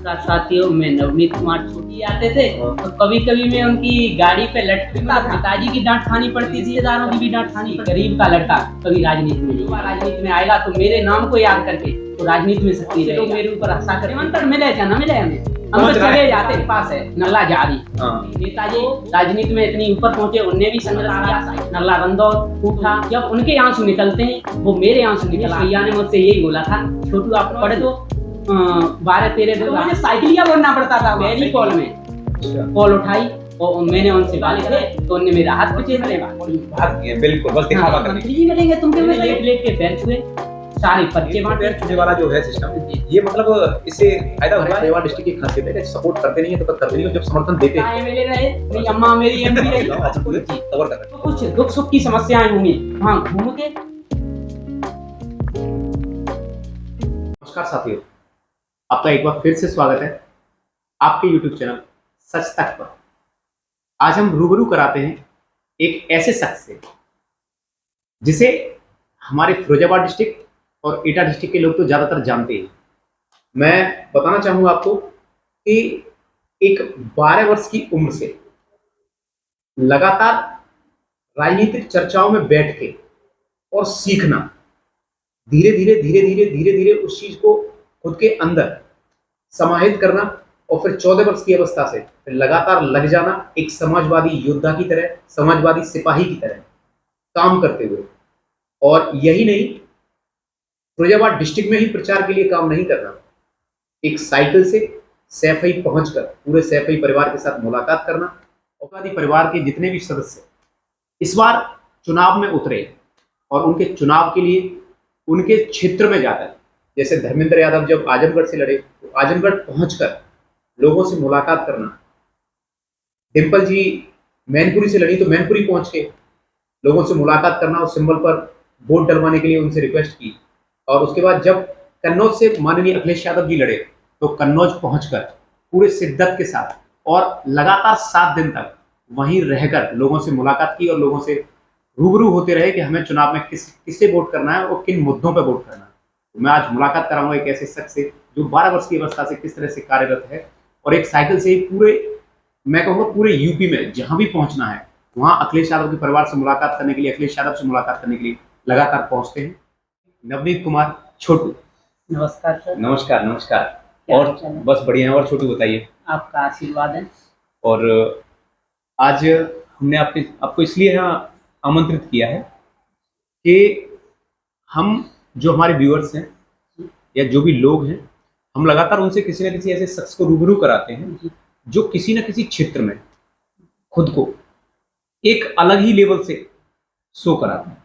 नमस्कार साथियों, मैं नवनीत कुमार छोटी आते थे तो कभी कभी मैं उनकी गाड़ी पे लटकता था। पिताजी की डांट खानी पड़ती थी, रिश्तेदारों की भी डांट खानी पड़ती। गरीब का लड़का कभी राजनीति में नहीं, राजनीति में आएगा तो मेरे नाम को याद करके तो राजनीति में सक्रिय रहेगा। लोग मेरे ऊपर हंसा कर निमंत्रण मिले क्या ना मिले हमें, हम तो चले जाते। पास है नल्ला जारी, नेताजी राजनीति में इतनी ऊपर पहुंचे, उनने भी संघर्ष किया। नल्ला रंदौर उठा, जब उनके आंसू निकलते हैं वो मेरे आंसू निकला। भैया ने मुझसे यही बोला था, छोटू आप पढ़ दो 12-13 दिन मुझे साइकिलिया बोलना पड़ता था। पहली कॉल में कॉल उठाई और मैंने उनसे बात की तो उन्होंने मेरा हाथ पीछे बिल्कुल बस दिखावा करने मंत्री मिलेंगे तुमके में लेट लेट के पैर छुए, सारे पर्चे बांटे। छुने वाला जो है सिस्टम, ये मतलब इससे फायदा होगा। रेवा डिस्ट्रिक्ट की खासियत है कि सपोर्ट करते नहीं है तो करते नहीं हो, जब समर्थन देते हैं एमएलए रहे, मेरी अम्मा मेरी एमपी रही, कवर कर रहे हैं। कुछ दुख सुख की समस्याएं होंगी वहां घूम के। नमस्कार साथियों, आपका एक बार फिर से स्वागत है आपके YouTube चैनल सच तक पर। आज हम रूबरू कराते हैं एक ऐसे शख्स से जिसे हमारे फिरोजाबाद डिस्ट्रिक्ट और एटा डिस्ट्रिक्ट के लोग तो ज़्यादातर जानते हैं। मैं बताना चाहूँगा आपको कि एक 12 वर्ष की उम्र से लगातार राजनीतिक चर्चाओं में बैठ के और सीखना, धीरे धीरे उस चीज को खुद के अंदर समाहित करना और फिर 14 वर्ष की अवस्था से फिर लगातार लग जाना, एक समाजवादी योद्धा की तरह, समाजवादी सिपाही की तरह काम करते हुए। और यही नहीं, फिरोजाबाद डिस्ट्रिक्ट में ही प्रचार के लिए काम नहीं करना, एक साइकिल से सैफई पहुंचकर पूरे सैफई परिवार के साथ मुलाकात करना। औकादी परिवार के जितने भी सदस्य इस बार चुनाव में उतरे और उनके चुनाव के लिए उनके क्षेत्र में जाकर, जैसे धर्मेंद्र यादव जब आजमगढ़ से लड़े तो आजमगढ़ पहुंचकर लोगों से मुलाकात करना, डिम्पल जी मैनपुरी से लड़ी तो मैनपुरी पहुंच के लोगों से मुलाकात करना और सिंबल पर वोट डलवाने के लिए उनसे रिक्वेस्ट की। और उसके बाद जब कन्नौज से माननीय अखिलेश यादव जी लड़े तो कन्नौज पहुंचकर पूरे शिद्दत के साथ और लगातार 7 दिन तक वहीं रहकर लोगों से मुलाकात की और लोगों से रूबरू होते रहे कि हमें चुनाव में किससे वोट करना है और किन मुद्दों पर वोट करना है। तो मैं आज मुलाकात कराऊंगा एक ऐसे शख्स से जो 12 वर्ष की अवस्था से किस तरह से कार्यरत है और एक साइकिल से ही पूरे, मैं कहूँगा पूरे यूपी में जहां भी पहुंचना है वहां अखिलेश यादव के परिवार से मुलाकात करने के लिए, अखिलेश यादव से मुलाकात करने के लिए लगातार पहुंचते हैं। नवनीत कुमार छोटू, नमस्कार सर। नमस्कार नमस्कार। और बस बढ़िया है। और छोटू बताइए, आपका आशीर्वाद है। और आज हमने आपको इसलिए यहाँ आमंत्रित किया है कि हम जो हमारे व्यूअर्स हैं या जो भी लोग हैं, हम लगातार उनसे किसी न किसी ऐसे शख्स को रूबरू कराते हैं जो किसी न किसी क्षेत्र में खुद को एक अलग ही लेवल से शो कराते हैं।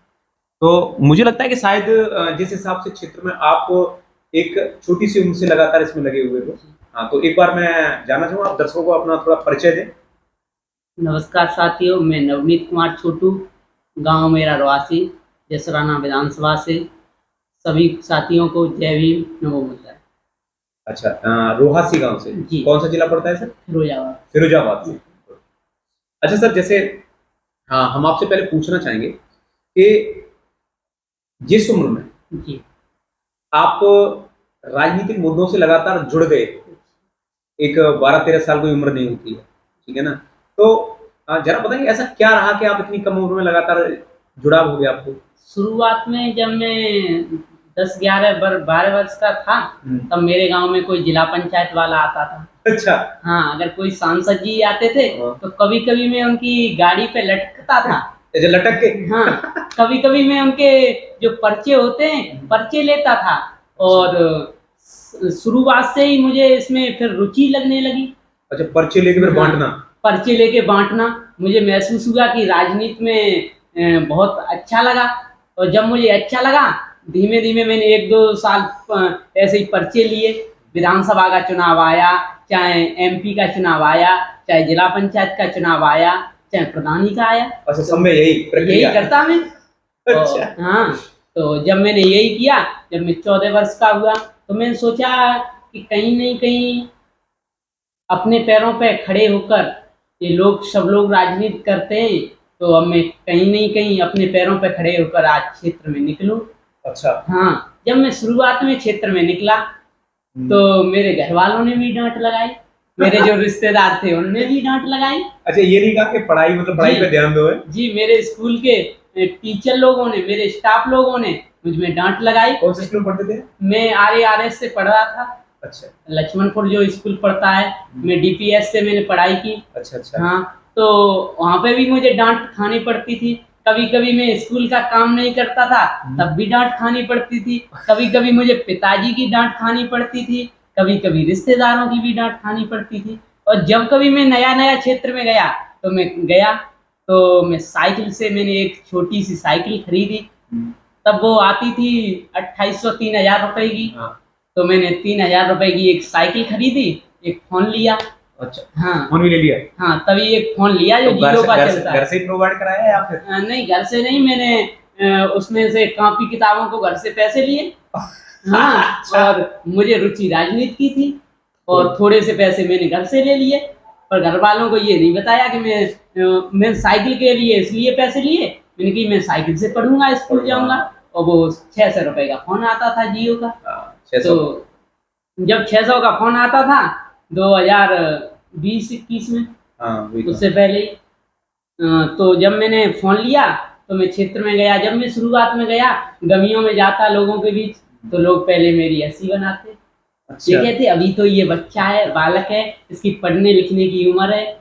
तो मुझे लगता है कि शायद जिस हिसाब से क्षेत्र में आप एक छोटी सी उम्र से लगातार इसमें लगे हुए हो, हाँ, तो एक बार मैं जानना चाहूँगा आप दर्शकों को अपना थोड़ा परिचय दें। नमस्कार साथियों, मैं नवनीत कुमार छोटू, गांव मेरा रवासी, जसराना विधानसभा से। सभी साथियों को जय भीम, नमो बुद्धाय। अच्छा, रोहासी गांव से जी। कौन सा जिला पड़ता है सर? फिरोजाबाद। फिरोजाबाद से। अच्छा सर, जैसे हाँ, हम आपसे पहले पूछना चाहेंगे कि जिस उम्र में जी आप राजनीतिक मुद्दों से लगातार जुड़ गए, एक 12-13 साल कोई उम्र नहीं होती है, ठीक है ना, तो जरा बताएंगे ऐसा क्या रहा कि आप इतनी कम उम्र में लगातार जुड़ाव हो गया आपको? शुरुआत में जब मैं 10-11-12 वर्ष का था तब मेरे गांव में कोई जिला पंचायत वाला आता था। अच्छा। हाँ, अगर कोई सांसद जी आते थे तो कभी कभी मैं उनकी गाड़ी पे लटकता था। लटक के? हाँ, कभी कभी मैं उनके जो पर्चे होते हैं पर्चे लेता था और शुरुआत से ही मुझे इसमें फिर रुचि लगने लगी। अच्छा, पर्चे लेके फिर बांटना? पर्चे लेके बांटना मुझे महसूस हुआ कि राजनीति में बहुत अच्छा लगा। और जब मुझे अच्छा लगा, धीमे धीमे मैंने 1-2 साल ऐसे ही पर्चे लिए। विधानसभा का चुनाव आया, चाहे एमपी का चुनाव आया, चाहे जिला पंचायत का चुनाव आया, चाहे प्रधानी का आया। अच्छा, सब में यही करता मैं। अच्छा। हाँ, तो जब मैंने यही किया, जब मैं 14 वर्ष का हुआ तो मैंने सोचा कि कहीं नहीं कहीं अपने पैरों पे खड़े होकर, ये लोग सब लोग राजनीति करते हैं तो अब मैं कहीं नहीं कहीं अपने पैरों पे खड़े होकर आज क्षेत्र में निकलूं। अच्छा। हाँ, जब मैं शुरुआत में क्षेत्र में निकला तो मेरे घर वालों ने भी डांट लगाई, मेरे जो रिश्तेदार थे उनने भी डांट लगाई। अच्छा, ये नहीं कहा कि पढ़ाई मतलब पढ़ाई जी। पे ध्यान दो है? जी, मेरे स्कूल के टीचर लोगों ने, मेरे स्टाफ लोगों ने मुझ में डांट लगाई। कौन से स्कूल में पढ़ते थे? मैं आरएआरएस से पढ़ रहा था, अच्छा लक्ष्मणपुर जो स्कूल पड़ता है। मैं डीपीएस से मैंने पढ़ाई की। अच्छा अच्छा। हाँ, तो वहाँ पे भी मुझे डांट खानी पड़ती थी। कभी कभी मैं स्कूल का काम नहीं करता था तब भी डांट खानी पड़ती थी। कभी कभी मुझे पिताजी की डांट खानी पड़ती थी, कभी कभी रिश्तेदारों की भी डांट खानी पड़ती थी। और जब कभी मैं नया नया क्षेत्र में गया तो मैं साइकिल से, मैंने एक छोटी सी साइकिल खरीदी। तब वो आती थी 2800-3000 रुपए की। हाँ। तो मैंने 3000 रुपए की एक साइकिल खरीदी, एक फोन लिया। अच्छा, हाँ फोन भी ले लिया? हाँ, तभी एक फोन लिया जो तो घर जियो से का घर से चलता है। घर से ही प्रोवाइड कराया या फिर? नहीं, घर से नहीं, मैंने उसमें से कॉपी किताबों को घर से पैसे लिए। हाँ, अच्छा। और मुझे रुचि राजनीति की थी और थोड़े से पैसे मैंने घर से ले लिए। पर घर वालों को ये नहीं बताया कि मैं साइकिल के लिए इसलिए पैसे लिए, मैंने कि मैं साइकिल से पढ़ूंगा, स्कूल जाऊंगा। और वो 600 रुपए का फोन आता था जियो का। हाँ, 600। तो जब 600 का फोन आता था 2020-21 में, हाँ, वही तो। उससे पहले ही, तो जब मैंने फोन लिया तो मैं क्षेत्र में गया। जब मैं शुरुआत में गया, गमियों में जाता लोगों के बीच, तो लोग पहले मेरी हंसी बनाते। ये अच्छा। कहते अभी तो ये बच्चा है, बालक है, इसकी पढ़ने लिखने की उम्र है।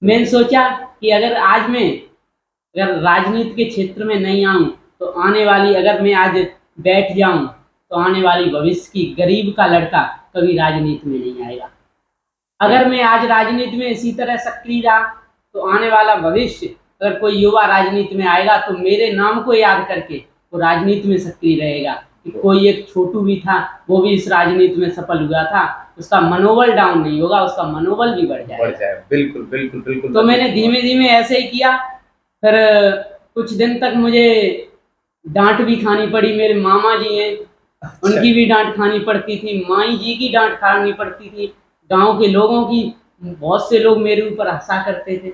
मैंने सोचा कि अगर राजनीति के क्षेत्र में नहीं आऊं तो आने वाली, अगर मैं आज बैठ जाऊं तो आने वाली भविष्य की गरीब का लड़का कभी राजनीति में नहीं आएगा। अगर मैं आज राजनीति में इसी तरह सक्रिय रहा तो आने वाला भविष्य, अगर कोई युवा राजनीति में आएगा तो मेरे नाम को याद करके वो राजनीति में सक्रिय रहेगा। कि कोई एक छोटू भी था, वो भी इस राजनीति में सफल हुआ था, उसका मनोबल डाउन नहीं होगा, उसका मनोबल भी बढ़ जाए। बिल्कुल बिल्कुल बिल्कुल। तो मैंने धीमे धीमे ऐसे ही किया। फिर कुछ दिन तक मुझे डांट भी खानी पड़ी। मेरे मामा जी हैं, उनकी भी डांट खानी पड़ती थी, माई जी की डांट खानी पड़ती थी, गांव के लोगों की, बहुत से लोग मेरे ऊपर हंसा करते थे।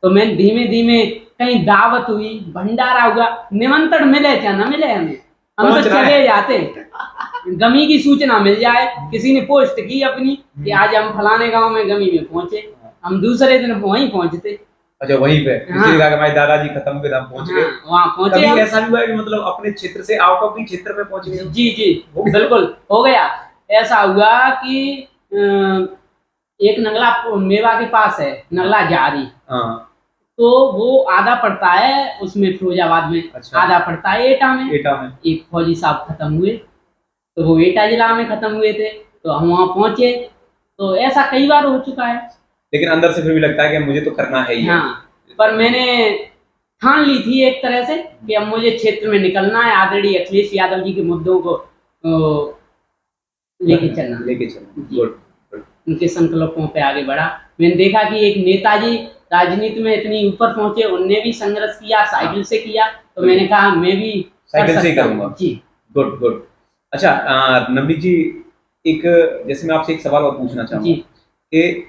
तो मैं धीमे धीमे, कहीं दावत हुई, भंडारा हुआ, निमंत्रण मिले क्या ना मिले, हम तो चले जाते। गमी की सूचना मिल जाए, किसी ने पोस्ट की अपनी कि आज हम फलाने गांव में गमी में पहुंचे, हम दूसरे दिन वहीं पहुंचते। अच्छा, वहीं पे किसी ने कहा कि हमारे दादाजी खत्म हुए, हम पहुंच गए। वहाँ पहुंचे। कभी ऐसा भी हुआ है कि मतलब अपने क्षेत्र से आउट ऑफ द क्षेत्र में पहुंच गए? जी जी, बिल्कुल हो गया। ऐसा हुआ कि एक नगला मेवा के पास है, नगला जारी। हाँ। तो वो आधा पड़ता है उसमें फिरोजाबाद में। अच्छा। आधा पड़ता है एटा में। एक फौजी साहब खत्म हुए, तो वो एटा जिला में खत्म हुए थे, तो हम वहाँ पहुंचे। तो ऐसा कई बार हो चुका है, लेकिन अंदर से फिर भी लगता है कि मुझे तो करना है ही। हाँ, पर मैंने ठान ली थी एक तरह से कि अब मुझे क्षेत्र में निकलना है, आदरणीय अखिलेश यादव जी के मुद्दों को लेके चलना, उनके संकल्पों पे आगे बढ़ा। मैंने देखा कि एक नेताजी राजनीति में इतनी ऊपर पहुंचे, उनने भी संघर्ष किया, साइकिल से किया, तो मैंने कहा मैं भी साइकिल से ही करूंगा। जी, गुड गुड। अच्छा नवनीत जी, एक जैसे मैं आपसे एक सवाल और पूछना चाहूंगा कि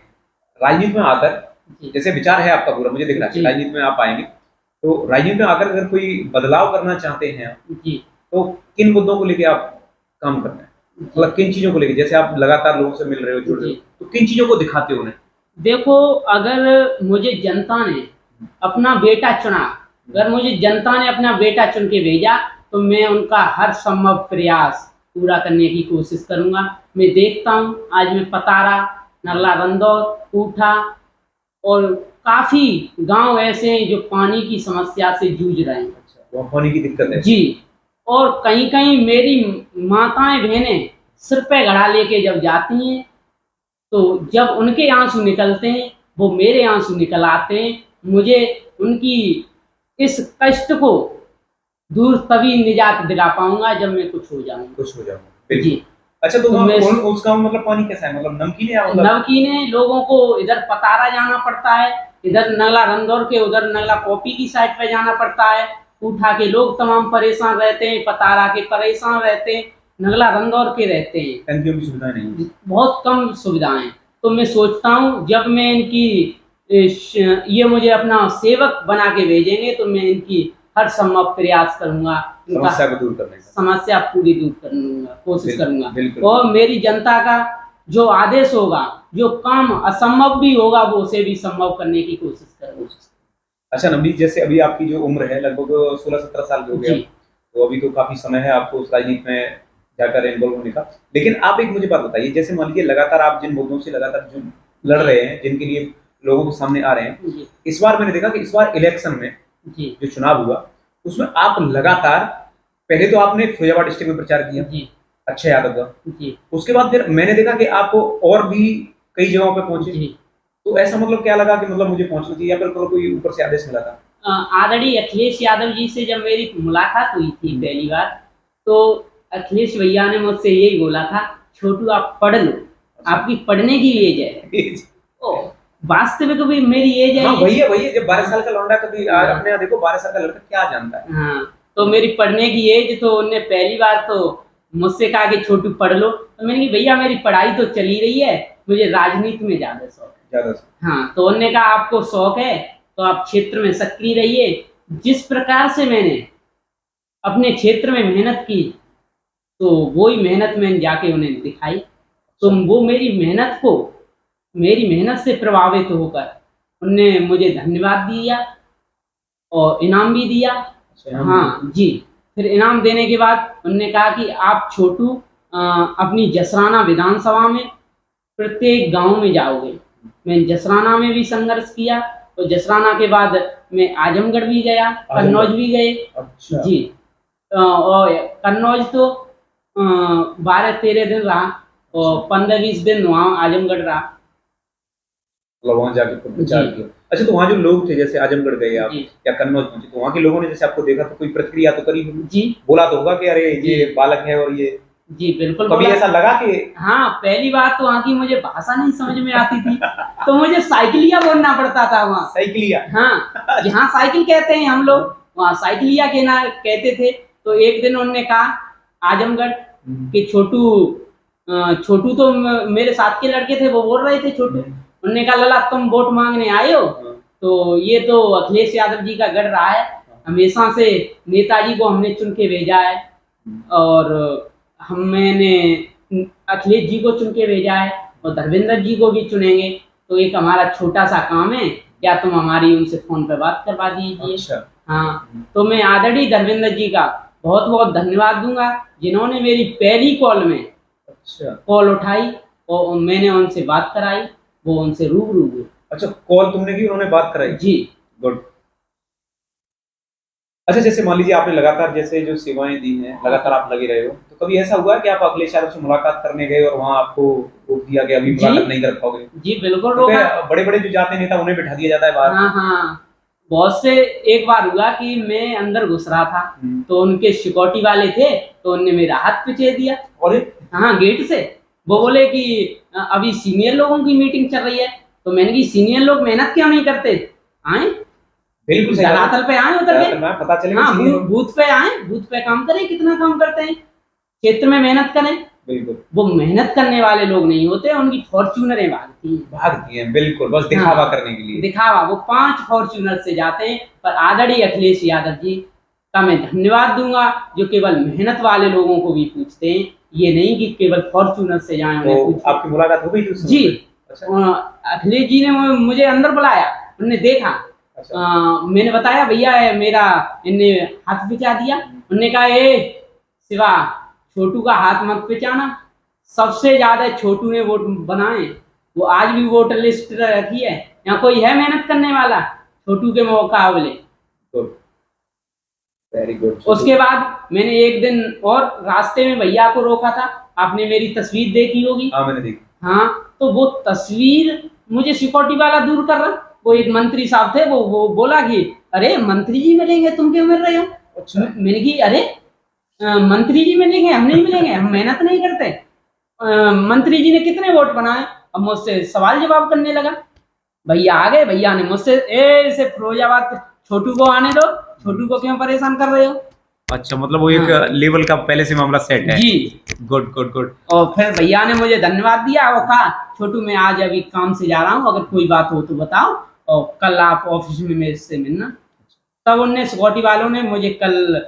राजनीति में आकर, जैसे विचार है आपका पूरा, मुझे दिख रहा है राजनीति में आप आएंगे, तो राजनीति में आकर अगर कोई बदलाव करना चाहते हैं जी, तो किन मुद्दों को लेके आप काम करना है, मतलब किन चीजों को लेके? जैसे आप लगातार लोगों से मिल रहे हो, जुड़ रहे हो, तो किन चीजों को दिखाते हो उन्हें? देखो, अगर मुझे जनता ने अपना बेटा चुना, अगर मुझे जनता ने अपना बेटा चुन के भेजा, तो मैं उनका हर संभव प्रयास पूरा करने की कोशिश करूंगा। मैं देखता हूँ आज मैं पतारा, नगला रंदौर, ऊठा और काफी गांव ऐसे हैं जो पानी की समस्या से जूझ रहे हैं। वहाँ पानी की दिक्कत है जी, और कहीं कहीं मेरी माताएं बहनें सिर पे घड़ा लेके जब जाती हैं, तो जब उनके आंसू निकलते हैं, वो मेरे आंसू निकल आते हैं। मुझे उनकी इस कष्ट को दूर तभी निजात दिला पाऊंगा जब मैं कुछ हो जाऊंगा। जी। अच्छा, तो उस गांव में मतलब पानी कैसा है, मतलब नमकीन है? मतलब नमकीन है, लोगों को इधर पतारा जाना पड़ता है, इधर नगला रंदौर के उधर नगला कॉपी की साइड पे जाना पड़ता है। उठा के लोग तमाम परेशान रहते हैं, पतारा के परेशान रहते हैं, नगला रंदौर के रहते हैं। टंकियों की सुविधाएं नहीं, बहुत कम सुविधाएं। तो मैं सोचता हूँ जब मैं इनकी ये मुझे अपना सेवक बना के भेजेंगे तो मैं इनकी हर संभव प्रयास करूंगा उनका समस्या को दूर करने का। समस्या पूरी दूर करूंगा, कोशिश करूंगा। बिल्कुल। और मेरी जनता का जो आदेश होगा, जो काम असंभव भी होगा, वो उसे भी संभव करने की कोशिश करूंगा। अच्छा नवनीत, जैसे अभी आपकी जो उम्र है लगभग 16-17 साल की हो गया, जी। तो अभी तो काफी समय है आपको उस राजनीति में जाकर इन्वॉल्व होने का। लेकिन आप एक मुझे बात बताइए, जैसे मान लीजिए लगातार आप जिन मुद्दों से लगातार जो लड़ रहे हैं, जिनके लिए लोगों के सामने आ रहे हैं, जी इस बार मैंने देखा कि इस बार इलेक्शन में जी जो चुनाव हुआ उसमें आप लगातार, पहले तो आपने फिरोजाबाद डिस्ट्रिक्ट में प्रचार किया जी अच्छा यादव का, जी उसके बाद फिर मैंने देखा कि आप और भी कई जगहों पे पहुंचे, जी। तो ऐसा मतलब क्या लगा कि मतलब मुझे पहुंचना चाहिए या फिर कोई ऊपर से आदेश मिला था? आदरणीय अखिलेश यादव जी से जब मेरी मुलाकात हुई थी पहली बार, तो अखिलेश भैया ने मुझसे यही बोला था, छोटू आप पढ़ लो, आपकी पढ़ने की एज है। ओ, वास्तविक भी मेरी एज है। हाँ वही है जब 12 साल का लौंडा कभी अपने यहाँ देखो 12 साल का लड़का क्या जानता है। हाँ, तो मेरी पढ़ने की एज, तो उन्होंने पहली बार तो मुझसे कहा कि छोटू पढ़ लो, तो मैंने कहा भैया मेरी पढ़ाई तो चली रही है, मुझे राजनीति में ज्यादा शौक है। ज्यादा हाँ, तो उन्होंने कहा आपको शौक है तो आप क्षेत्र में सक्रिय रहिए। जिस प्रकार से मैंने अपने क्षेत्र में मेहनत की, तो वही मेहनत मैंने जाके उन्हें दिखाई, तो वो मेरी मेहनत से प्रभावित होकर उनने मुझे धन्यवाद दिया और इनाम भी दिया। हाँ जी। फिर इनाम देने के बाद उन्होंने कहा कि आप छोटू अपनी जसराना विधानसभा में प्रत्येक गांव में जाओगे। मैं जसराना में भी संघर्ष किया, तो जसराना के बाद मैं आजमगढ़ भी गया, कन्नौज भी गए। अच्छा। जी। और कन्नौज तो 12-13 दिन रहा और 15-20 दिन वहाँ आजमगढ़ रहा। मतलब वहाँ जाके प्रचार किया। अच्छा, तो वहाँ जो लोग थे, जैसे आजमगढ़ गए आप या कन्नौज पहुंचे, तो वहाँ के लोगों ने जैसे आपको देखा तो कोई प्रतिक्रिया तो करी होगी? जी। बोला तो होगा कि अरे ये बालक है और ये। जी बिल्कुल। कभी ऐसा लगा कि हाँ, पहली बात तो वहाँ की मुझे भाषा नहीं समझ में आती थी, तो मुझे साइकिलिया बोलना पड़ता था वहाँ। साइकिलिया? हाँ, यहाँ साइकिल कहते हैं हम लोग, वहाँ साइकिलिया कहते थे। तो एक दिन उन्होंने कहा आजमगढ़ कि छोटू तो मेरे साथ के लड़के थे, वो बोल रहे थे छोटू, उन्होंने कहा लला तुम वोट मांगने आए हो, तो ये तो अखिलेश यादव जी का गढ़ रहा है, हमेशा से नेताजी को हमने चुन के भेजा है और मैंने अखिलेश जी को चुन के भेजा है और धर्मेंद्र जी को भी चुनेंगे, तो एक हमारा छोटा सा काम है, क्या तुम हमारी उनसे फोन पे बात करवा दीजिए। अच्छा। हाँ, तो मैं आदरणीय धर्मेंद्र जी का बहुत बहुत धन्यवाद दूंगा, जिन्होंने मेरी पहली कॉल में कॉल उठाई और मैंने उनसे बात कराई, वो उनसे रूबरू हुए। अच्छा, कॉल तुमने की, उन्होंने बात कराई? जी। गुड। अच्छा, जैसे मान लीजिए आपने लगातार जैसे जो सेवाएं दी हैं, लगातार आप लगे रहे हो, तो कभी ऐसा हुआ है कि आप अखिलेश यादव से मुलाकात करने गए और वहां आपको रोक दिया गया, अभी मुलाकात नहीं कर पाओगे? जी बिल्कुल रोका। बड़े-बड़े जो जाते नेता उन्हें बिठा दिया जाता है बाहर। हाँ, बहुत से एक बार हुआ कि मैं अंदर घुस रहा था, तो उनके सिक्योरिटी वाले थे, तो उन्होंने मेरा हाथ पिछे दिया। अरे हाँ, गेट से। वो बोले कि अभी सीनियर लोगों की मीटिंग चल रही है, तो मैंने कहा सीनियर लोग मेहनत क्यों नहीं करते, आए बिल्कुल धरातल पे आए उतर के, पता चले। हाँ, बूथ पे आए, बूथ पे काम करें, कितना काम करते हैं, क्षेत्र में मेहनत करें। बिल्कुल। वो मेहनत करने वाले लोग नहीं होते, उनकी फॉर्च्यूनरें भागती हैं। बिल्कुल, बस दिखावा करने के लिए। दिखावा, वो 5 फॉर्च्यूनर से जाते हैं। पर आदरणीय अखिलेश यादव जी का मैं धन्यवाद दूंगा, जो केवल मेहनत वाले लोगों को भी पूछते हैं, ये नहीं कि केवल फॉर्च्यूनर से जाएं उन्हें पूछें। आपकी मुलाकात हो गई थी? जी। अखिलेश जी ने मुझे अंदर बुलाया, उन्होंने देखा। मैंने बताया भैया मेरा, इनने हाथ पिचा दिया, उन्होंने कहा ए शिवा, छोटू का हाथ मत पिचाना, सबसे ज्यादा छोटू ने वोट बनाए, वो आज भी वोटर लिस्ट रखी है, यहाँ कोई है मेहनत करने वाला छोटू के मुकाबले। Very good. उसके बाद मैंने एक दिन और रास्ते में भैया को रोका था, आपने मेरी तस्वीर देखी होगी। हाँ, मैंने देखी। हाँ, तो वो तस्वीर मुझे सिक्योरिटी वाला दूर कर रहा, वो एक मंत्री साहब थे, वो बोला कि अरे मंत्री जी मिलेंगे, तुम क्यों मिल रहे हो? अच्छा। मैंने कहा अरे मंत्री जी मिलेंगे, हम नहीं मिलेंगे, हम मेहनत नहीं करते। मंत्री जी ने कितने वोट बनाए? अब मुझसे सवाल जवाब करने लगा। भैया आ गए, भैया ने मुझसे इसे फिरोजाबाद छोटू को आने दो, छोटू को क्यों परेशान कर रहे हो? अच्छा, मतलब वो एक लेवल का पहले से मामला सेट है। जी। Good good good. और फिर भैया ने मुझे धन्यवाद दिया और कहा छोटू मैं आज अभी काम से जा रहा हूँ, अगर कोई बात हो तो बताओ और कल आप ऑफिस में मेरे से मिलना। तब उनने सिक्योरिटी वालों ने मुझे कल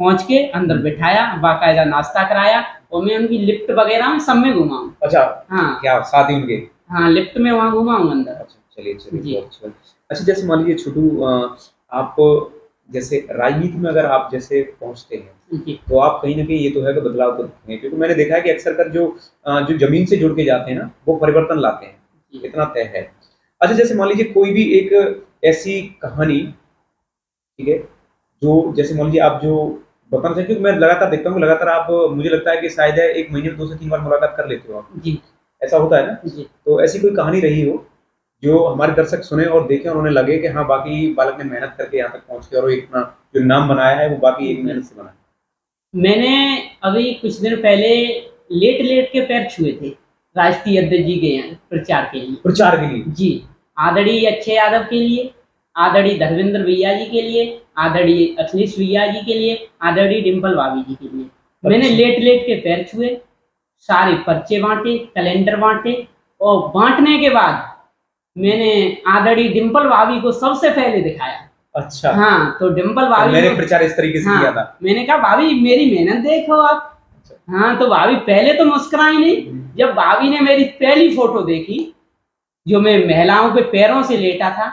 पहुंच के अंदर बिठाया, बाकायदा नाश्ता कराया और मैं उनकी लिफ्ट वगैरह में सब में घुमा हूँ। अच्छा, हाँ क्या साथ ही उनके? हाँ, लिफ्ट में वहाँ घुमा हूँ अंदर। अच्छा, चलिए चलिए, जी बहुत अच्छी बात। अच्छा, जैसे मान लीजिए छोटू, आप जैसे राजनीति में अगर आप जैसे पहुंचते हैं, जी तो आप कहीं ना कहीं ये तो है कि बदलाव तो दिखते हैं, क्योंकि मैंने देखा है कि अक्सर कर जो जमीन से जुड़ के जाते हैं ना, वो परिवर्तन लाते हैं, जी इतना तय है। अच्छा, जैसे मान लीजिए कोई भी एक ऐसी कहानी, ठीक है, जो जैसे मान लीजिए आप जो बताना चाहिए, क्योंकि मैं लगातार देखता हूँ कि लगातार आप, मुझे लगता है कि शायद है 1 महीने में 2 से 3 बार मुलाकात कर लेते हो आप, जी ऐसा होता है ना? जी तो ऐसी कोई कहानी रही हो, जो हमारे दर्शक सुने और देखें और उन्हें लगे कि हाँ, वाक़ई बालक ने मेहनत करके यहाँ तक पहुँच के और वो इतना जो नाम बनाया है, वो वाक़ई एक मेहनत से बना है। मैंने अभी कुछ दिन पहले लेट लेट के पैर छुए थे राष्ट्रीय अध्यक्ष जी के यहाँ प्रचार के लिए। प्रचार के लिए? जी, आदरणीय अक्षय यादव के लिए, आदरणीय धर्मेंद्र भैया जी के लिए, आदरणीय अखिलेश भैया जी के लिए, आदरणीय डिम्पल भाभी जी के लिए मैंने अच्छा। लेट लेट के पैर छुए, सारे पर्चे बांटे, कैलेंडर बांटे और बांटने के बाद मैंने आदरणीय डिम्पल भाभी को सबसे पहले दिखाया। अच्छा, हाँ, तो डिम्पल तो भाभी मैंने को प्रचार इस तरीके से किया था। हाँ, मैंने कहा भाभी मेरी मेहनत देखो आप। अच्छा। हाँ, तो भाभी पहले तो मुस्कुराई नहीं। जब भाभी ने मेरी पहली फोटो देखी, जो मैं महिलाओं के पैरों से लेटा था,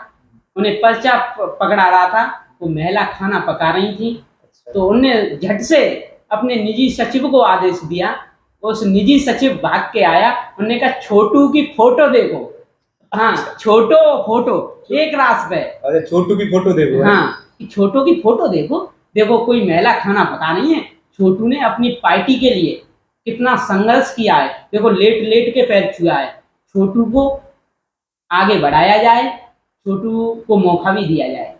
उन्हें पर्चा पकड़ा रहा था, वो महिला खाना पका रही थी, अच्छा। तो उनने झट से अपने निजी सचिव को आदेश दिया। उस निजी सचिव भाग के आया, उन्होंने कहा छोटू की फोटो देखो। हाँ, छोटो फोटो एक रास पे। अरे छोटू की फोटो देखो। हाँ, कि छोटू की फोटो देखो, देखो कोई महिला खाना पका रही है। छोटू ने अपनी पार्टी के लिए कितना संघर्ष किया है, देखो लेट लेट के पैर छुआ है। छोटू को आगे बढ़ाया जाए, छोटू को मौका भी दिया जाए।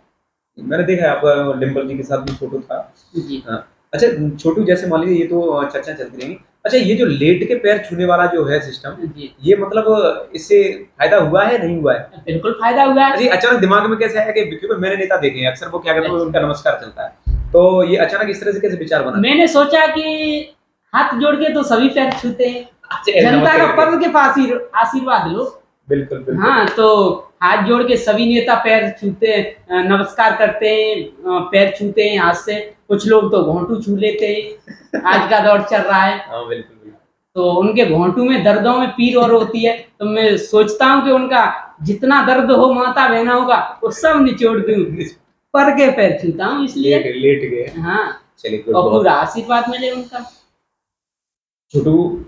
मैंने देखा है आपका डिम्पल जी के साथ भी फोटो था। जी हाँ। अच्छा, छोटू जैसे मान लीजिए, ये तो चर्चा चलती रहेंगी। अच्छा, ये जो लेट के पैर छूने वाला जो है सिस्टम, जी, ये मतलब इससे फायदा हुआ है, नहीं हुआ है? बिल्कुल फायदा हुआ है। अरे अचानक दिमाग में कैसे आया कि, क्योंकि मैंने नेता देखे हैं अक्सर, वो क्या कहते हैं, उनका नमस्कार चलता है, तो ये अचानक इस तरह से कैसे विचार बना? मैंने सोचा कि हाथ जोड़ के तो सभी पैर छूते हैं, अच्छा, जनता नमस्ते का करके। पद के पास ही आशीर्वाद लो। बिल्कुल बिल्कुल। हाँ, तो हाथ जोड़ के सभी नेता पैर छूते हैं, नमस्कार करते हैं, पैर छूते हैं हाथ से। कुछ लोग तो घोंटू छू लेते हैं, आज का दौर चल रहा है। हाँ, बिल्कुल बिल्कुल। तो उनके घोंटू में दर्दों में पीर और होती है, तो मैं सोचता हूँ कि उनका जितना दर्द हो माता बहना होगा वो सब निचोड़ दूं, पर के पैर छूता हूँ इसलिए। लेट गए। हाँ, चलिए, गुड। और पूरा आशीर्वाद मिले उनका। छोटू,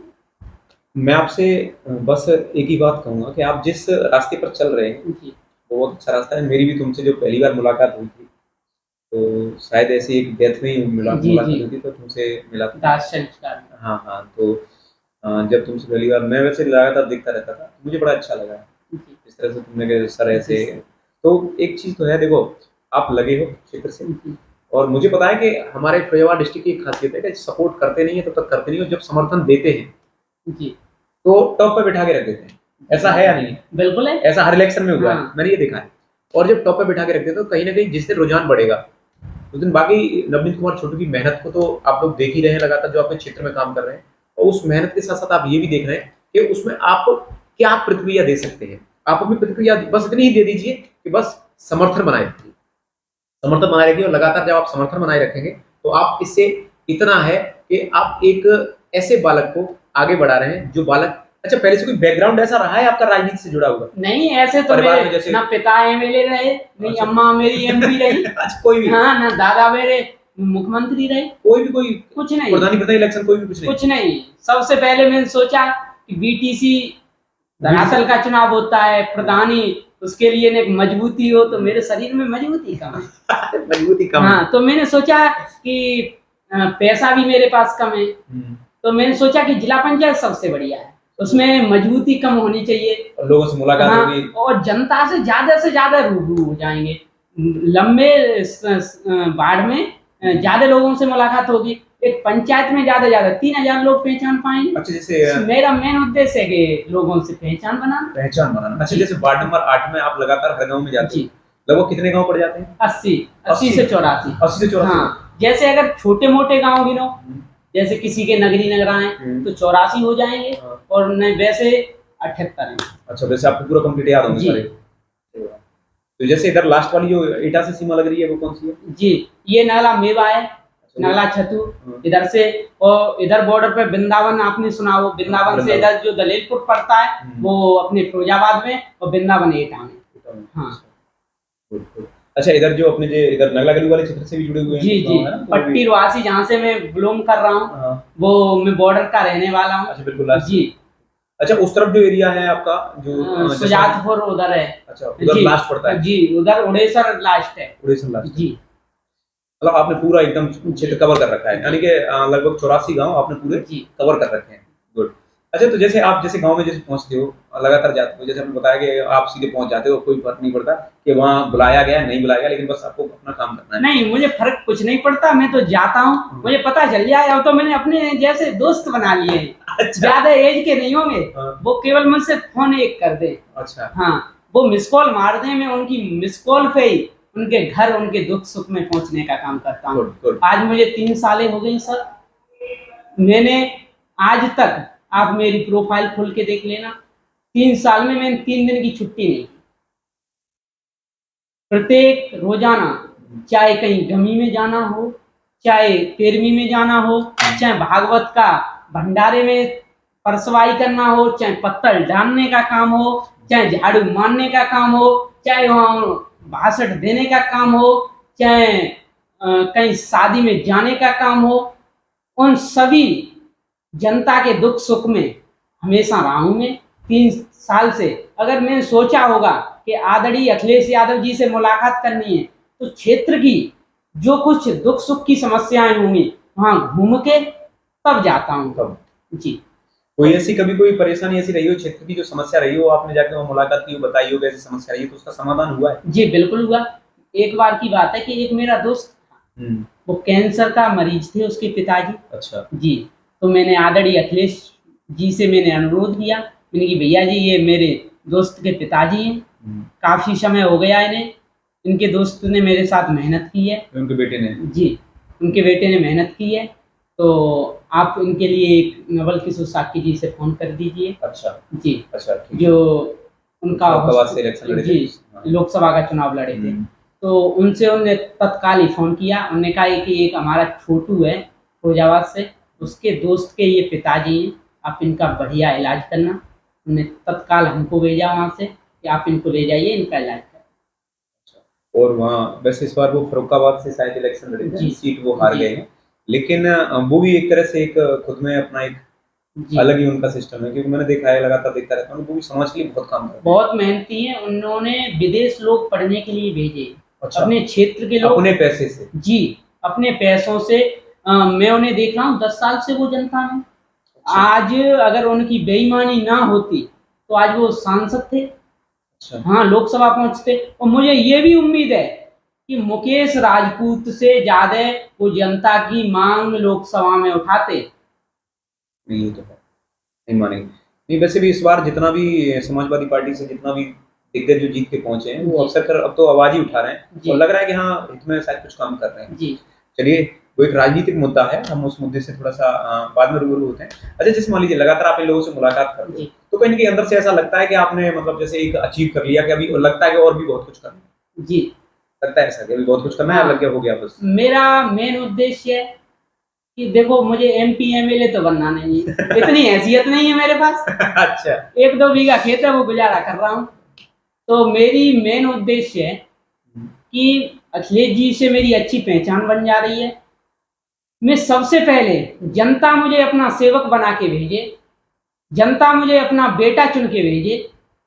मैं आपसे बस एक ही बात कहूँगा कि आप जिस रास्ते पर चल रहे हैं, जी वो बहुत अच्छा रास्ता है। मेरी भी तुमसे जो पहली बार मुलाकात हुई थी, तो शायद ऐसी एक डेथ में ही जी मुलाकात जी, हुई थी, तो तुमसे मिला था। दास संस्कार। हाँ हाँ, तो जब तुमसे पहली बार, मैं वैसे लगातार देखता रहता था, मुझे बड़ा अच्छा लगा जी जिस तरह से तुमने कहा सर ऐसे। जी तो एक चीज़ तो है, देखो आप लगे हो क्षेत्र से, जी और मुझे पता है कि हमारे फैजाबाद डिस्ट्रिक्ट की एक खासियत है कि सपोर्ट करते नहीं है तब तक करते नहीं, और जब समर्थन देते हैं जी, तो टॉप पे बिठा के रख देते हैं। ऐसा है या नहीं? बिल्कुल है। ऐसा हर इलेक्शन में हुआ है, हाँ। मैंने ये देखा है। और जब टॉप पे बिठा के रख देते हैं, तो कहीं ना कहीं जिस दिन रुझान बढ़ेगा उस दिन बाकी नवनीत कुमार छोटू की मेहनत को तो आप लोग देख ही रहे हैं लगातार, जो अपने क्षेत्र में काम कर रहे हैं, और उस मेहनत के साथ साथ आप ये भी देख रहे हैं कि उसमें आप क्या प्रतिक्रिया दे सकते हैं। आप अपनी प्रतिक्रिया बस इतनी ही दे दीजिए कि बस समर्थन बनाए रखिए, समर्थन बनाए रखिए, और लगातार जब आप समर्थन बनाए रखेंगे तो आप इससे इतना है कि आप एक ऐसे बालक को आगे बढ़ा रहे हैं जो बालक, अच्छा पहले से कोई बैकग्राउंड ऐसा रहा है आपका राजनीति से जुड़ा हुआ? नहीं, ऐसे तो परिवार में मेरे जैसे ना पिता एमएलए रहे, नहीं अच्छा। अम्मा मेरी एमपी रही। अच्छा, कोई भी हाँ, ना दादा मेरे मुख्यमंत्री रहे। कोई कुछ नहीं, प्रधान इलेक्शन कोई भी कुछ नहीं? कुछ नहीं। सबसे पहले मैंने सोचा कि बीटीसी धरातल का चुनाव होता है, प्रधानी, उसके लिए एक मजबूती हो, तो मेरे शरीर में मजबूती कम है। मजबूती कम है। हाँ, तो मैंने सोचा कि पैसा भी मेरे पास कम है, तो मैंने सोचा कि जिला पंचायत सबसे बढ़िया है, उसमें मजबूती कम होनी चाहिए, और लोगों से मुलाकात हाँ, होगी, और जनता से ज्यादा रूबरू हो जाएंगे। लंबे बाढ़ में ज्यादा लोगों से मुलाकात होगी। एक पंचायत में ज्यादा 3000 लोग पहचान पाएंगे। अच्छा, जैसे मेरा मेन उद्देश्य है कि लोगों से पहचान बनाना। पहचान बनाना। अच्छा, जी। जैसे वार्ड नंबर 8 में आप लगातार हर गांव में जाते जी। हो, लगभग कितने गांव पड़ जाते हैं? 80 से 84। 80 से 84। हाँ, जैसे अगर छोटे मोटे गांव गिनो, जैसे किसी के नगरी नगराएं, तो 84 हो जाएंगे, हाँ। और वैसे 78 हैं। अच्छा, वैसे आपको पूरा कंप्लीट याद होंगे जी। सारे। तो जैसे इधर लास्ट वाली जो एटा से सीमा लग रही है वो कौन सी है? जी, ये नगला मेवा है, नगला छतु इधर से, और इधर बॉर्डर पे वृंदावन आपने सुना हो, वृंदावन से इधर जो दलेलपुर पड़ता है वो अपने फिरोजाबाद में, और वृंदावन एटा में। हाँ गुड गुड। अच्छा, इधर जो अपने जो इधर नगला गली वाले क्षेत्र से भी जुड़े हुए हैं? जी जी, है ना, तो पट्टी रवासी जहाँ से मैं बिलोंग कर रहा हूँ, वो मैं बॉर्डर का रहने वाला हूँ। अच्छा, बिल्कुल लास्ट जी। अच्छा, उस तरफ जो एरिया है आपका जो सुजातपुर उधर है। अच्छा, उधर लास्ट पड़ता है जी, उधर उड़ेसर लास्ट है। उड़ीसा लास्ट जी, मतलब आपने पूरा एकदम क्षेत्र कवर कर रखा है, यानी कि लगभग 84 गांव आपने पूरे जी कवर कर रखे हैं। गुड। अच्छा, तो जैसे आप जैसे गांव में जैसे पहुंचते हो, लगातार जाते हो, जैसे आपने बताया कि आप सीधे पहुंच जाते हो, कोई फर्क नहीं पड़ता कि वहाँ बुलाया गया नहीं बुलाया गया, लेकिन बस आपको अपना काम करना है। नहीं, मुझे फर्क कुछ नहीं पड़ता, मैं तो जाता हूँ, मुझे पता चल जाए, अब तो मैंने अपने जैसे दोस्त बना लिए हैं। अच्छा। ज्यादा एज के नहीं होंगे, वो केवल मुझसे फोन एक कर दे। अच्छा। हाँ, वो मिस कॉल मार दे, मैं उनकी मिस कॉल पे ही उनके घर उनके दुख सुख में पहुंचने का काम करता हूँ। आज मुझे 3 सालें हो गई सर, मैंने आज तक, आप मेरी प्रोफाइल खोल के देख लेना, 3 साल में मैंने 3 दिन की छुट्टी नहीं की। प्रत्येक रोजाना, चाहे कहीं गमी में जाना हो, चाहे 13वीं में जाना हो, चाहे भागवत का भंडारे में परसवाई करना हो, चाहे पत्तल डालने का काम हो, चाहे झाड़ू मारने का काम हो, चाहे वहाँ भाषण देने का काम हो, चाहे कहीं शादी में जाने का काम हो, उन सभी जनता के दुख सुख में हमेशा रहा हूं मैं 3 साल से। अगर मैंने सोचा होगा कि आदरणीय अखिलेश यादव जी से मुलाकात करनी है, तो क्षेत्र की जो कुछ दुख सुख की समस्याएं होंगी वहां घूम के तब जाता हूं। तब जी, कोई ऐसी कभी कोई परेशानी ऐसी रही हो, क्षेत्र की जो समस्या रही हो, आपने जाके वहाँ मुलाकात की हो, बताई हो कि ऐसी समस्या रही है, तो उसका समाधान हुआ है? जी बिल्कुल हुआ। एक बार की बात है कि एक मेरा दोस्त, वो कैंसर का मरीज थे, उसके पिताजी। अच्छा। जी, तो मैंने आदरणीय अखिलेश जी से मैंने अनुरोध किया, मैंने कि भैया जी ये मेरे दोस्त के पिताजी हैं, काफी समय हो गया इन्हें, इनके दोस्त ने मेरे साथ मेहनत की है। उनके बेटे ने? जी, उनके बेटे ने मेहनत की है, तो आप इनके लिए एक नवल किशोर साकी जी से फोन कर दीजिए। अच्छा जी, अच्छा, जो उनका से इलेक्शन लड़े थे। जी, लोकसभा का चुनाव लड़े थे, तो उनसे उन्होंने तत्काल ही फोन किया। उन्होंने कहा कि एक हमारा छोटू है फिरोजाबाद से, उसके दोस्त के ये पिताजी हैं, आप इनका बढ़िया इलाज करना। उन्होंने तत्काल हमको भेजा वहाँ से कि आप इनको ले जाइए, इनका इलाज करें। और वहाँ वैसे इस बार वो फर्रुखाबाद से शायद इलेक्शन लड़े थे, सीट वो हार गए हैं, लेकिन वो भी एक तरह से एक खुद में अपना एक अलग ही उनका सिस्टम है, क्योंकि मैंने देखा है, लगातार देखता रहता हूँ, वो भी समाज के लिए बहुत काम करते हैं, बहुत मेहनती हैं। उन्होंने विदेश लोग पढ़ने के लिए भेजे। अच्छा। अपने क्षेत्र के लोग अपने पैसे से? जी, अपने पैसों से। मैं उन्हें देख रहा हूँ 10 साल से वो जनता में। अच्छा। आज अगर उनकी बेईमानी ना होती तो आज वो सांसद थे। अच्छा। हाँ, लोकसभा पहुंचते। और मुझे ये भी उम्मीद है कि मुकेश राजपूत से ज्यादा वो जनता की मांग लोकसभा में उठाते। ये तो है, नहीं मानेंगे। नहीं, वैसे भी इस बार जितना भी समाजवादी पार्टी से जितना भी दिग्गज जो जीत के पहुंचे हैं, वो अक्सर कर अब तो आवाज ही उठा रहे हैं, और लग रहा है कि हाँ, हित में शायद कुछ काम कर रहे हैं। जी, चलिए, वो एक राजनीतिक मुद्दा है, हम उस मुद्दे से थोड़ा सा बाद में रूबरू होते हैं। अच्छा, जैसे मान लीजिए लगातार आप इन लोगों से मुलाकात करते हैं, तो कहीं न कहीं अंदर से ऐसा लगता है कि आपने मतलब जैसे एक अचीव कर लिया, कि अभी लगता है कि और भी बहुत कुछ करना है? जी, लगता है ऐसा कि अभी बहुत कुछ करना है, लग गया हो गया बस? मेरा मेन उद्देश्य है कि देखो, मुझे एमपी एमएलए तो बनना नहीं है, इतनी हैसियत नहीं है मेरे पास। अच्छा। 1-2 बीघा खेत है, वो गुजारा कर रहा हूँ। तो मेरी मेन उद्देश्य है कि अखिलेश जी से मेरी अच्छी पहचान बन जा रही है। मैं सबसे पहले, जनता मुझे अपना सेवक बना के भेजे, जनता मुझे अपना बेटा चुन के भेजे,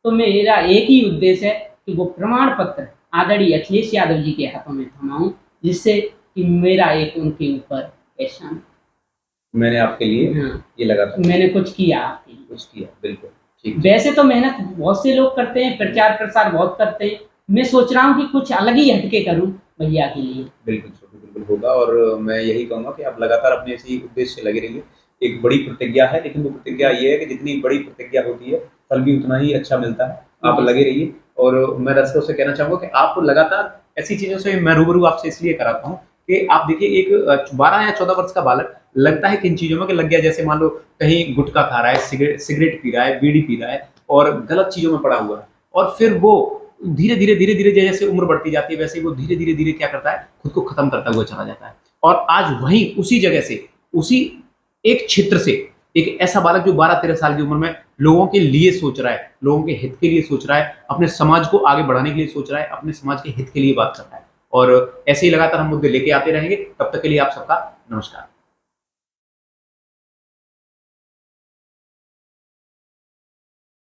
तो मेरा एक ही उद्देश्य है कि वो प्रमाण पत्र आदरणीय अखिलेश यादव जी के हाथों में थमाऊं, जिससे कि मेरा एक उनके ऊपर एहसान। मैंने आपके लिए ये लगा था, मैंने कुछ किया आपके लिए, कुछ किया, बिल्कुल ठीक। वैसे तो मेहनत बहुत से लोग करते हैं, प्रचार प्रसार बहुत करते हैं, मैं सोच रहा हूँ कि कुछ अलग ही हटके करूँ भैया के लिए। बिल्कुल छोटू, बिल्कुल होगा, और मैं यही कहूँगा कि आप लगातार अपने इसी उद्देश्य से लगे रहिए। एक बड़ी प्रतिज्ञा है, लेकिन वो प्रतिज्ञा ये है कि जितनी बड़ी प्रतिज्ञा होती है, फल भी उतना ही अच्छा मिलता है। आप लगे रहिए, और मैं दर्शकों से कहना चाहूँगा कि आप लगातार ऐसी चीज़ों से मैं रूबरू आपसे इसलिए कराता हूँ कि आप देखिए, एक 12 या 14 वर्ष का बालक लगता है किन चीज़ों में कि लग गया, जैसे मान लो कहीं गुटखा खा रहा है, सिगरेट पी रहा है, बीड़ी पी रहा है, और गलत चीज़ों में पड़ा हुआ है, और फिर वो धीरे धीरे धीरे धीरे जैसे उम्र बढ़ती जाती है वैसे ही वो धीरे धीरे धीरे क्या करता है, खुद को खत्म करता हुआ चला जाता है। और आज वहीं उसी जगह से, उसी एक क्षेत्र से एक ऐसा बालक जो 12-13 साल की उम्र में लोगों के लिए सोच रहा है, लोगों के हित के लिए सोच रहा है, अपने समाज को आगे बढ़ाने के लिए सोच रहा है, अपने समाज के हित के लिए बात कर रहा है। और ऐसे ही लगातार हम मुद्दे लेके आते रहेंगे। तब तक के लिए आप सबका नमस्कार।